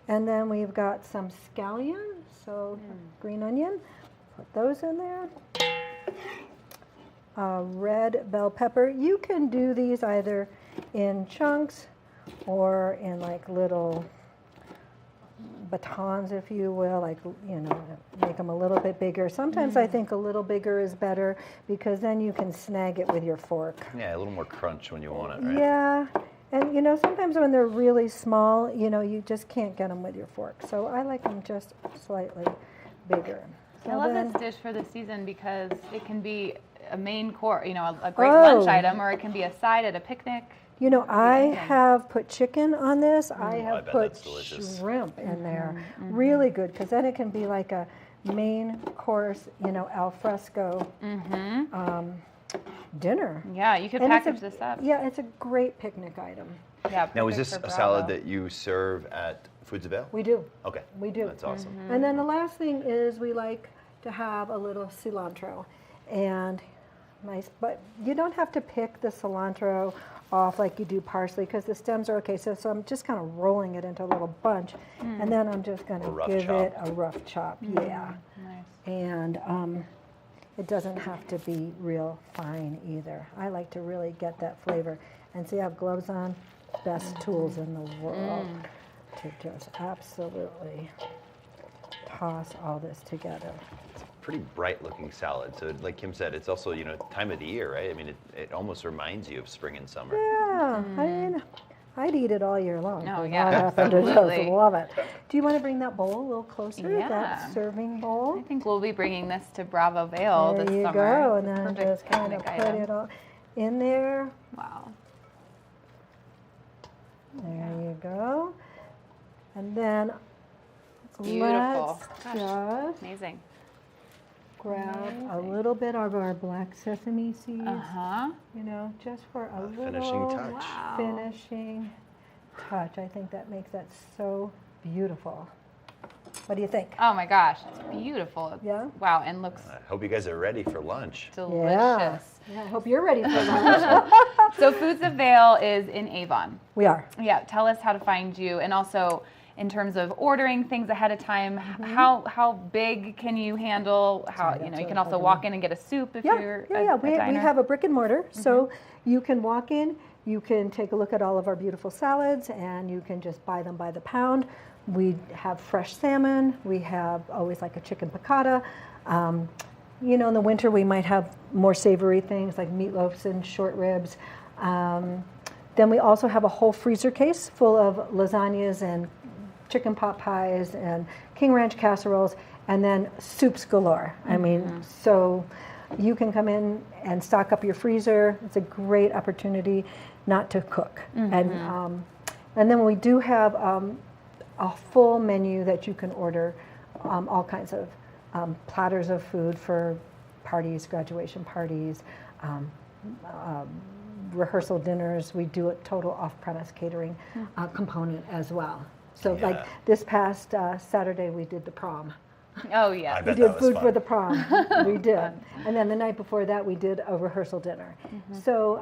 And then we've got some scallion, so green onion. Put those in there. Red bell pepper. You can do these either in chunks or in like little batons, if you will, like, make them a little bit bigger. Sometimes I think a little bigger is better because then you can snag it with your fork. Yeah, a little more crunch when you want it, right? Yeah, and sometimes when they're really small, you just can't get them with your fork. So I like them just slightly bigger. I love this dish for the season because it can be a main course, a great lunch item, or it can be a side at a picnic. I have put chicken on this. I have put shrimp in there. Really good, because then it can be like a main course, al fresco dinner. Yeah, you could package this up. Yeah, it's a great picnic item. Yeah. Now, is this a salad that you serve at Foods of Vail? We do. Okay. We do. That's awesome. And then the last thing is we like to have a little cilantro. And nice, but you don't have to pick the cilantro off like you do parsley because the stems are okay. So I'm just kind of rolling it into a little bunch, and then I'm just going to give it a rough chop. Yeah. Nice. And it doesn't have to be real fine either. I like to really get that flavor. And see, I have gloves on. Best tools in the world to just absolutely toss all this together. Pretty bright looking salad. So like Kim said, it's also, time of the year, right? I mean, it almost reminds you of spring and summer. Yeah, I mean, I'd eat it all year long. Oh, yeah, absolutely. Love it. Do you want to bring that bowl a little closer? Yeah. That serving bowl? I think we'll be bringing this to Bravo Vail this summer. There you go, and then Perfect just kind of picnic put item. it all in there. Wow. There you go. And then Beautiful. let's just Amazing. grab a little bit of our black sesame seeds. Uh-huh. Just for a little finishing touch. Wow. finishing touch. I think that makes that so beautiful. What do you think? Oh my gosh, it's beautiful. Yeah? Wow, and looks I hope you guys are ready for lunch. delicious. Yeah, I hope you're ready for lunch. So Foods of Vail is in Avon. We are. Yeah, tell us how to find you, and also in terms of ordering things ahead of time, how big can you handle? How you can also walk in and get a soup if you're a We diner. have a brick and mortar, so you can walk in, you can take a look at all of our beautiful salads, and you can just buy them by the pound. We have fresh salmon. We have always like a chicken piccata. In the winter we might have more savory things like meatloafs and short ribs. Then we also have a whole freezer case full of lasagnas and chicken pot pies and King Ranch casseroles, and then soups galore. I mean, so you can come in and stock up your freezer. It's a great opportunity not to cook. And then we do have a full menu that you can order, all kinds of platters of food for parties, graduation parties, rehearsal dinners. We do a total off-premise catering component as well. So like this past Saturday we did the prom. Oh yeah. I bet We did that was food fun. for the prom. We did. And then the night before that we did a rehearsal dinner. So,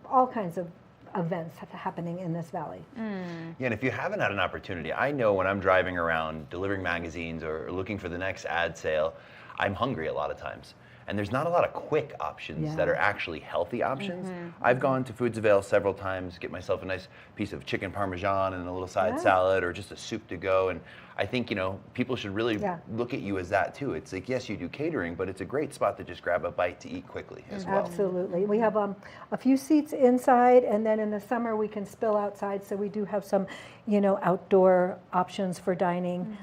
all kinds of events happening in this valley. Yeah, and if you haven't had an opportunity, I know when I'm driving around delivering magazines or looking for the next ad sale, I'm hungry a lot of times. And there's not a lot of quick options that are actually healthy options. I've gone to Foods of Vail several times, get myself a nice piece of chicken parmesan and a little side salad or just a soup to go. And I think, people should really look at you as that too. It's like, yes, you do catering, but it's a great spot to just grab a bite to eat quickly as well. Absolutely. We have a few seats inside, and then in the summer we can spill outside, so we do have some, outdoor options for dining.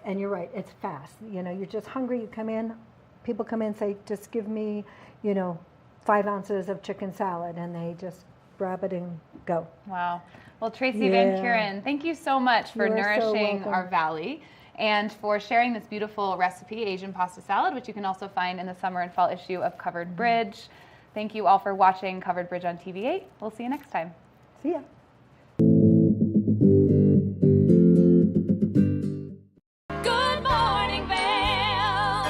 And you're right, it's fast. You're just hungry, you come in, people come in and say, just give me, 5 ounces of chicken salad, and they just grab it and go. Wow. Well, Tracy Van Kuren, thank you so much for You are so nourishing welcome. our valley and for sharing this beautiful recipe, Asian pasta salad, which you can also find in the summer and fall issue of Covered Bridge. Thank you all for watching Covered Bridge on TV8. We'll see you next time. See ya. Good morning, Vail.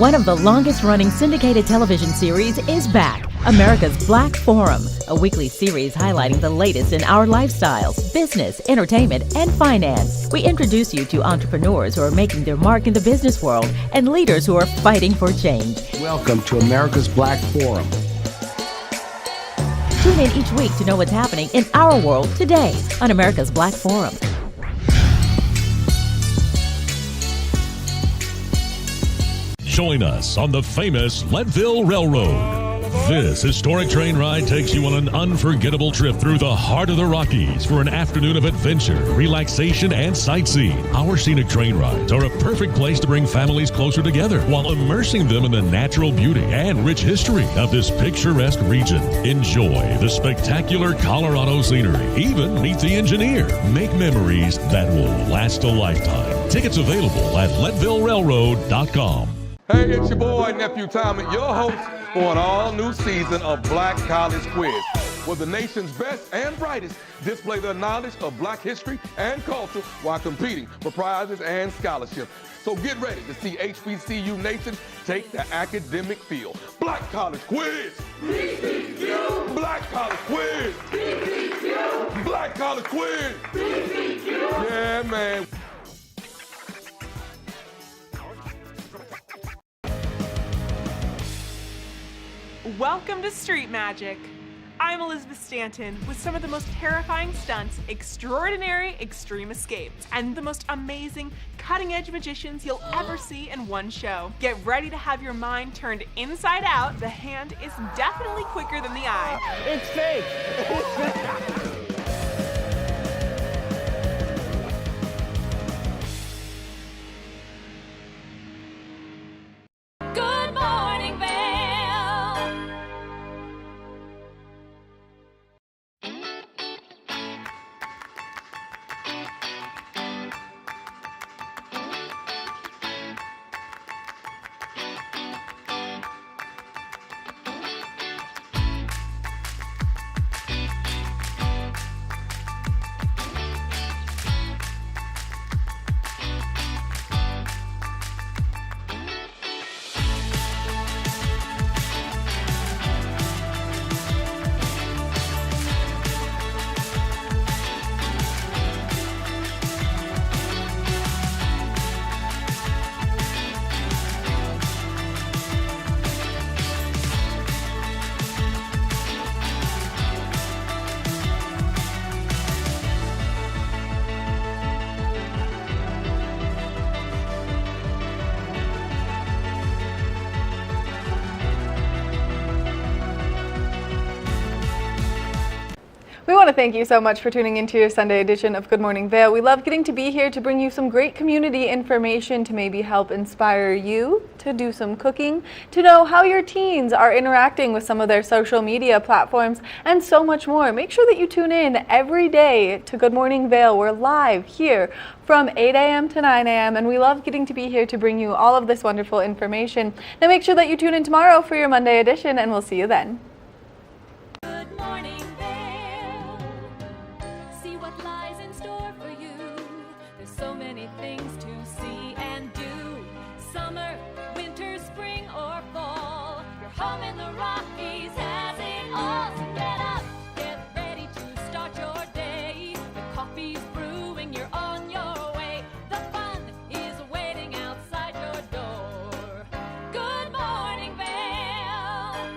One of the longest-running syndicated television series is back, America's Black Forum, a weekly series highlighting the latest in our lifestyles, business, entertainment, and finance. We introduce you to entrepreneurs who are making their mark in the business world and leaders who are fighting for change. Welcome to America's Black Forum. Tune in each week to know what's happening in our world today on America's Black Forum. Join us on the famous Leadville Railroad. This historic train ride takes you on an unforgettable trip through the heart of the Rockies for an afternoon of adventure, relaxation, and sightseeing. Our scenic train rides are a perfect place to bring families closer together while immersing them in the natural beauty and rich history of this picturesque region. Enjoy the spectacular Colorado scenery. Even meet the engineer. Make memories that will last a lifetime. Tickets available at LeadvilleRailroad.com. Hey, it's your boy, Nephew Tommy, your host for an all-new season of Black College Quiz, where the nation's best and brightest display their knowledge of Black history and culture while competing for prizes and scholarships. So get ready to see HBCU Nation take the academic field. Black College Quiz! BCQ! Black College Quiz! BCQ! Black College Quiz! BCQ! Yeah, man. Welcome to Street Magic. I'm Elizabeth Stanton with some of the most terrifying stunts, extraordinary extreme escapes, and the most amazing cutting-edge magicians you'll ever see in one show. Get ready to have your mind turned inside out. The hand is definitely quicker than the eye. It's fake! It's fake! Good morning, Vail. We want to thank you so much for tuning into your Sunday edition of Good Morning Vail. We love getting to be here to bring you some great community information to maybe help inspire you to do some cooking, to know how your teens are interacting with some of their social media platforms, and so much more. Make sure that you tune in every day to Good Morning Vail. We're live here from 8 a.m. to 9 a.m. and we love getting to be here to bring you all of this wonderful information. Now make sure that you tune in tomorrow for your Monday edition, and we'll see you then. Good morning, Vail. See what lies in store for you. There's so many things to see and do. Summer, winter, spring, or fall. Your home in the Rockies has it all. So get up, get ready to start your day. The coffee's brewing, you're on your way. The fun is waiting outside your door. Good morning, Vail.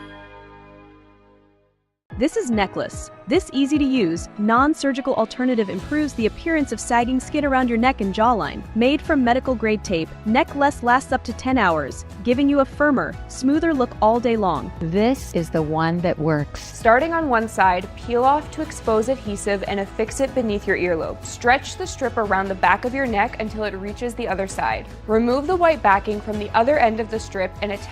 This is Necklace. This easy-to-use, non-surgical alternative improves the appearance of sagging skin around your neck and jawline. Made from medical-grade tape, Necklace lasts up to 10 hours, giving you a firmer, smoother look all day long. This is the one that works. Starting on one side, peel off to expose adhesive and affix it beneath your earlobe. Stretch the strip around the back of your neck until it reaches the other side. Remove the white backing from the other end of the strip and attach